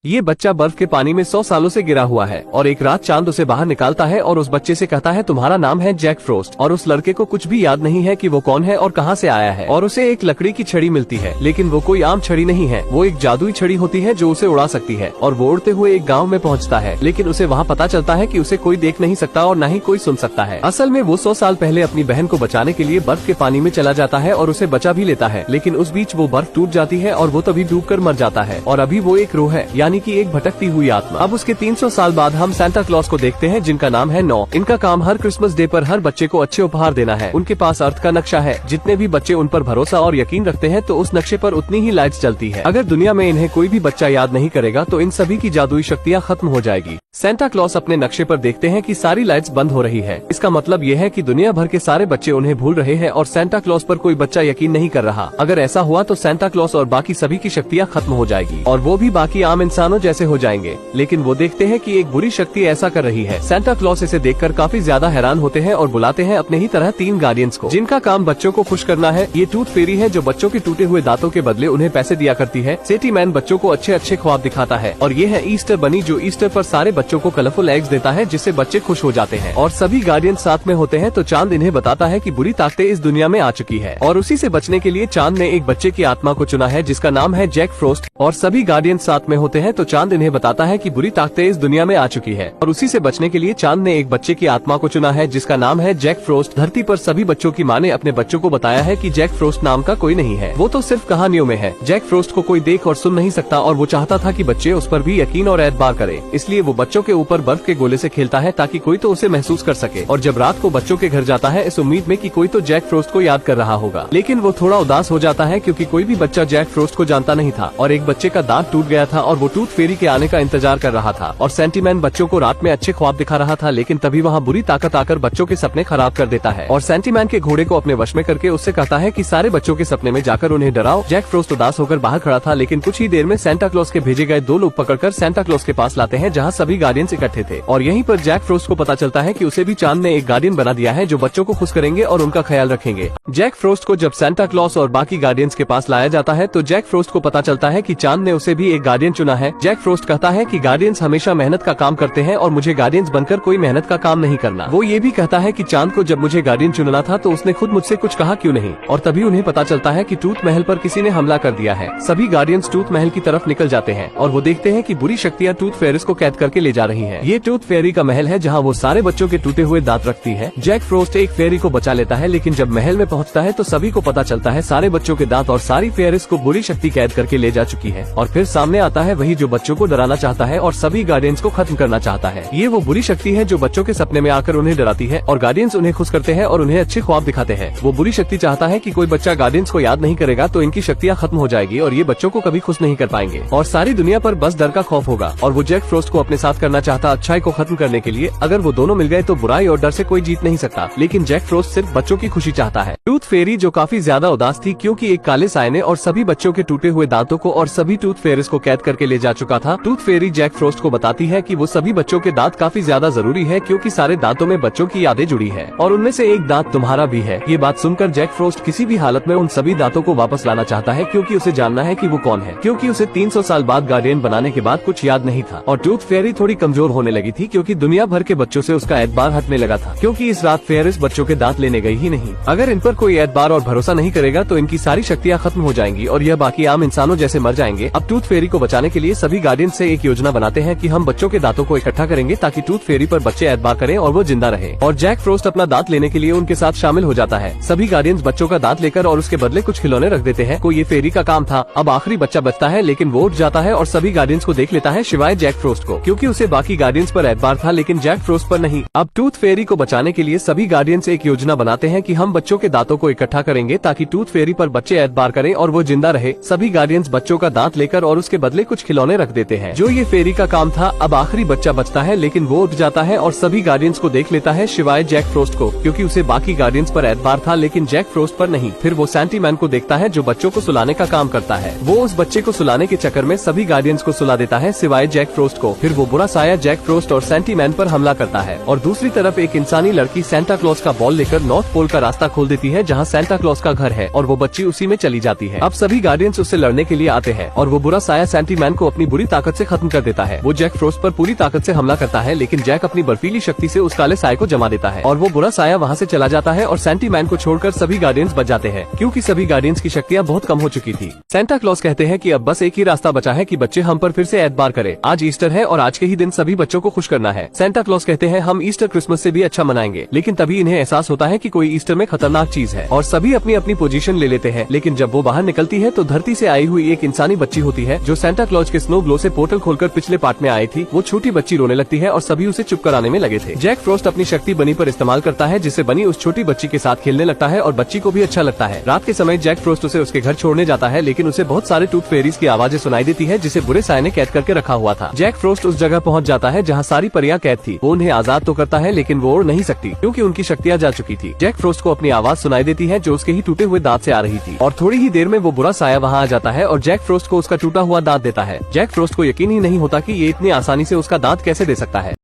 ये बच्चा बर्फ के पानी में 100 सालों से गिरा हुआ है और एक रात चांद उसे बाहर निकालता है और उस बच्चे से कहता है तुम्हारा नाम है जैक फ्रोस्ट। और उस लड़के को कुछ भी याद नहीं है कि वो कौन है और कहाँ से आया है। और उसे एक लकड़ी की छड़ी मिलती है, लेकिन वो कोई आम छड़ी नहीं है, वो एक जादुई छड़ी होती है जो उसे उड़ा सकती है। और वो उड़ते हुए एक गाँव में पहुँचता है, लेकिन उसे वहाँ पता चलता है कि उसे कोई देख नहीं सकता और न ही कोई सुन सकता है। असल में वो 100 साल पहले अपनी बहन को बचाने के लिए बर्फ के पानी में चला जाता है और उसे बचा भी लेता है, लेकिन उस बीच वो बर्फ टूट जाती है और वो तभी डूबकर मर जाता है। और अभी वो एक रूह है, यानी कि एक भटकती हुई आत्मा। अब उसके 300 साल बाद हम सांता क्लॉज को देखते हैं, जिनका नाम है नौ। इनका काम हर क्रिसमस डे पर हर बच्चे को अच्छे उपहार देना है। उनके पास अर्थ का नक्शा है, जितने भी बच्चे उन पर भरोसा और यकीन रखते हैं तो उस नक्शे पर उतनी ही लाइट्स जलती है। अगर दुनिया में इन्हें कोई भी बच्चा याद नहीं करेगा तो इन सभी की जादुई शक्तियाँ खत्म हो जाएगी। सांता क्लॉज अपने नक्शे पर देखते हैं कि सारी लाइट्स बंद हो रही है। इसका मतलब ये है कि दुनिया भर के सारे बच्चे उन्हें भूल रहे हैं और सांता क्लॉज पर कोई बच्चा यकीन नहीं कर रहा। अगर ऐसा हुआ तो सांता क्लॉज और बाकी सभी की शक्तियाँ खत्म हो जाएगी और वो भी बाकी आम इंसानों जैसे हो जाएंगे। लेकिन वो देखते हैं कि एक बुरी शक्ति ऐसा कर रही है। सांता क्लॉज इसे देखकर काफी ज्यादा हैरान होते हैं और बुलाते हैं अपने ही तरह 3 गार्डियंस को, जिनका काम बच्चों को खुश करना है। ये टूथ फेरी है जो बच्चों के टूटे हुए दांतों के बदले उन्हें पैसे दिया करती है। सेटी मैन बच्चों को अच्छे अच्छे ख्वाब दिखाता है। और ये है ईस्टर बनी जो ईस्टर पर सारे बच्चों को कलरफुल एग्स देता है, जिससे बच्चे खुश हो जाते हैं। और सभी गार्डियन साथ में होते हैं तो चांद इन्हें बताता है कि बुरी ताकतें इस दुनिया में आ चुकी है और उसी से बचने के लिए चांद ने एक बच्चे की आत्मा को चुना है जिसका नाम है जैक फ्रोस्ट। और सभी गार्डियन साथ में होते हैं तो चांद इन्हें बताता है कि बुरी ताकतें इस दुनिया में आ चुकी है और उसी से बचने के लिए चांद ने एक बच्चे की आत्मा को चुना है जिसका नाम है जैक फ्रोस्ट। धरती पर सभी बच्चों की माँ ने अपने बच्चों को बताया है कि जैक फ्रोस्ट नाम का कोई नहीं है, वो तो सिर्फ कहानियों में है। जैक फ्रोस्ट को कोई देख और सुन नहीं सकता और वो चाहता था कि बच्चे उस पर भी यकीन और एतबार करें, इसलिए वो बच्चों के ऊपर बर्फ के गोले से खेलता है ताकि कोई तो उसे महसूस कर सके। और जब रात को बच्चों के घर जाता है इस उम्मीद में कि कोई तो जैक फ्रोस्ट को याद कर रहा होगा, लेकिन वो थोड़ा उदास हो जाता है क्योंकि कोई भी बच्चा जैक फ्रोस्ट को जानता नहीं था। और एक बच्चे का दांत टूट गया था और वो टूथ फेरी के आने का इंतजार कर रहा था। और सेंटीमैन बच्चों को रात में अच्छे ख्वाब दिखा रहा था, लेकिन तभी वहाँ बुरी ताकत आकर बच्चों के सपने खराब कर देता है। और सेंटीमैन के घोड़े को अपने वश में करके उससे कहता है कि सारे बच्चों के सपने में जाकर उन्हें डराओ। जैक फ्रोस्ट उदास होकर बाहर खड़ा था, लेकिन कुछ ही देर में सांता क्लॉज के भेजे गए 2 लोग पकड़कर सांता क्लॉज के पास लाते हैं, जहाँ सभी गार्डियंस इकट्ठे थे। और यहीं पर जैक फ्रोस्ट को पता चलता है कि उसे भी चांद ने एक गार्डियन बना दिया है जो बच्चों को खुश करेंगे और उनका ख्याल रखेंगे। जैक फ्रोस्ट को जब सांता क्लॉज और बाकी गार्डियंस के पास लाया जाता है तो जैक फ्रोस्ट को पता चलता है कि चांद ने उसे भी एक गार्डियन चुना है। जैक फ्रोस्ट कहता है कि गार्डियंस हमेशा मेहनत का काम करते हैं और मुझे गार्डियंस बनकर कोई मेहनत का काम नहीं करना। वो ये भी कहता है कि चांद को जब मुझे गार्डियन चुनना था तो उसने खुद मुझसे कुछ कहा क्यों नहीं। और तभी उन्हें पता चलता है कि टूथ महल पर किसी ने हमला कर दिया है। सभी गार्डियंस टूथ महल की तरफ निकल जाते हैं और वो देखते हैं कि बुरी शक्तियाँ टूथ फेरिस को कैद करके ले जा रही है। ये टूथ फेरी का महल है जहाँ वो सारे बच्चों के टूटे हुए दांत रखती है। जैक फ्रोस्ट एक फेरी को बचा लेता है, लेकिन जब महल में पहुँचता है तो सभी को पता चलता है सारे बच्चों के दांत और सारी फेरिस को बुरी शक्ति कैद करके ले जा चुकी है। और फिर सामने आता है वही जो बच्चों को डराना चाहता है और सभी गार्डियंस को खत्म करना चाहता है। ये वो बुरी शक्ति है जो बच्चों के सपने में आकर उन्हें डराती है और गार्डियंस उन्हें खुश करते हैं और उन्हें अच्छे ख्वाब दिखाते हैं। वो बुरी शक्ति चाहता है कि कोई बच्चा गार्डियंस को याद नहीं करेगा तो इनकी शक्तियाँ खत्म हो जाएगी और ये बच्चों को कभी खुश नहीं कर पाएंगे और सारी दुनिया पर बस डर का खौफ होगा। और वो जैक फ्रोस्ट को अपने साथ करना चाहता अच्छाई को खत्म करने के लिए। अगर वो दोनों मिल गए तो बुराई और डर से कोई जीत नहीं सकता, लेकिन जैक फ्रोस्ट सिर्फ बच्चों की खुशी चाहता है। टूथ फेरी जो काफी ज्यादा उदास थी क्योंकि एक काले साए ने और सभी बच्चों के टूटे हुए दांतों को और सभी टूथ फेरिस को कैद करके ले जा चुका था। टूथ फेरी जैक फ्रोस्ट को बताती है कि वो सभी बच्चों के दांत काफी ज्यादा जरूरी है क्योंकि सारे दांतों में बच्चों की यादें जुड़ी है और उनमें से एक दांत तुम्हारा भी है। ये बात सुनकर जैक फ्रोस्ट किसी भी हालत में उन सभी दांतों को वापस लाना चाहता है क्योंकि उसे जानना है कि वो कौन है, क्योंकि उसे 300 साल बाद गार्डियन बनाने के बाद कुछ याद नहीं था। और टूथ फेरी थोड़ी कमजोर होने लगी थी क्योंकि दुनिया भर के बच्चों से उसका एतबार हटने लगा था, क्योंकि इस रात फेरिस बच्चों के दांत लेने गई ही नहीं। अगर इन पर कोई एतबार और भरोसा नहीं करेगा तो इनकी सारी शक्तियाँ खत्म हो जाएंगी और यह बाकी आम इंसानों जैसे मर जाएंगे। अब टूथ फेरी को बचाने के लिए सभी गार्डियन से एक योजना बनाते हैं कि हम बच्चों के दांतों को इकट्ठा करेंगे ताकि टूथ फेरी पर बच्चे एतबार करें और वो जिंदा रहे। और जैक फ्रोस्ट अपना दांत लेने के लिए उनके साथ शामिल हो जाता है। सभी गार्डियंस बच्चों का दांत लेकर और उसके बदले कुछ खिलौने रख देते हैं। कोई ये फेरी का काम था। अब आखिरी बच्चा बचता है, लेकिन वो उठ जाता है और सभी गार्डियंस को देख लेता है सिवाय जैक फ्रोस्ट को, क्योंकि उसे बाकी गार्डियंस पर एतबार था लेकिन जैक फ्रोस्ट पर नहीं। अब टूथ फेरी को बचाने के लिए सभी गार्डियंस एक योजना बनाते हैं कि हम बच्चों के दांतों को इकट्ठा करेंगे ताकि टूथ फेरी पर बच्चे एतबार करें और वो जिंदा रहे। सभी गार्डियंस बच्चों का दांत लेकर और उसके बदले कुछ खिलौने रख देते हैं जो ये फेरी का काम था। अब आखिरी बच्चा बचता है, लेकिन वो उठ जाता है और सभी गार्डियंस को देख लेता है सिवाय जैक फ्रोस्ट को, क्योंकि उसे बाकी गार्डियंस पर एतबार था लेकिन जैक फ्रोस्ट पर नहीं। फिर वो सेंटीमैन को देखता है जो बच्चों को सुलाने का काम करता है। वो उस बच्चे को सुलाने के चक्कर में सभी गार्डियंस को सुला देता है सिवाय जैक फ्रोस्ट को। फिर वो बुरा साया जैक फ्रोस्ट और सेंटीमैन पर हमला करता है और दूसरी तरफ एक इंसानी लड़की सांता क्लॉज का बॉल लेकर नॉर्थ पोल का रास्ता खोल देती है जहाँ सांता क्लॉज का घर है और वो बच्ची उसी में चली जाती है। अब सभी गार्डियंस उससे लड़ने के लिए आते हैं और वो बुरा साया सेंटीमैन को अपनी बुरी ताकत से खत्म कर देता है। वो जैक फ्रोस्ट पर पूरी ताकत से हमला करता है, लेकिन जैक अपनी बर्फीली शक्ति से उस काले साये को जमा देता है और वो बुरा साया वहाँ से चला जाता है और सैंटी मैन को छोड़कर सभी गार्डियंस बच जाते हैं, क्योंकि सभी गार्डियंस की शक्तियाँ बहुत कम हो चुकी थी। सेंटा क्लॉज कहते हैं कि अब बस एक ही रास्ता बचा है कि बच्चे हम पर फिर से एतबार करें। आज ईस्टर है और आज के ही दिन सभी बच्चों को खुश करना है। सेंटा क्लॉज कहते हैं हम ईस्टर क्रिसमस से भी अच्छा मनाएंगे, लेकिन तभी इन्हें एहसास होता है कि कोई ईस्टर में खतरनाक चीज है और सभी अपनी अपनी पोजीशन ले लेते हैं। लेकिन जब वो बाहर निकलती है तो धरती से आई हुई एक इंसानी बच्ची होती है जो सेंटा क्लॉज के स्नो ग्लो से पोर्टल खोलकर पिछले पार्ट में आई थी। वो छोटी बच्ची रोने लगती है और सभी उसे चुप कराने में लगे थे। जैक फ्रोस्ट अपनी शक्ति बनी पर इस्तेमाल करता है, जिससे बनी उस छोटी बच्ची के साथ खेलने लगता है और बच्ची को भी अच्छा लगता है। रात के समय जैक फ्रोस्ट उसे उसके घर छोड़ने जाता है, लेकिन उसे बहुत सारे टूथ फेरीज की आवाजें सुनाई देती है जिसे बुरे साये ने कैद करके रखा हुआ था। जैक फ्रोस्ट उस जगह पहुंच जाता है जहां सारी परियां कैद थी। वो उन्हें आजाद तो करता है, लेकिन वो उड़ नहीं सकती क्योंकि उनकी शक्तियां जा चुकी थी। जैक फ्रोस्ट को अपनी आवाज सुनाई देती है जो उसके ही टूटे हुए दांत से आ रही थी और थोड़ी ही देर में वो बुरा साया वहां आ जाता है और जैक फ्रोस्ट को उसका टूटा हुआ दांत देता है। जैक फ्रोस्ट को यकीन ही नहीं होता कि ये इतनी आसानी से उसका दांत कैसे दे सकता है।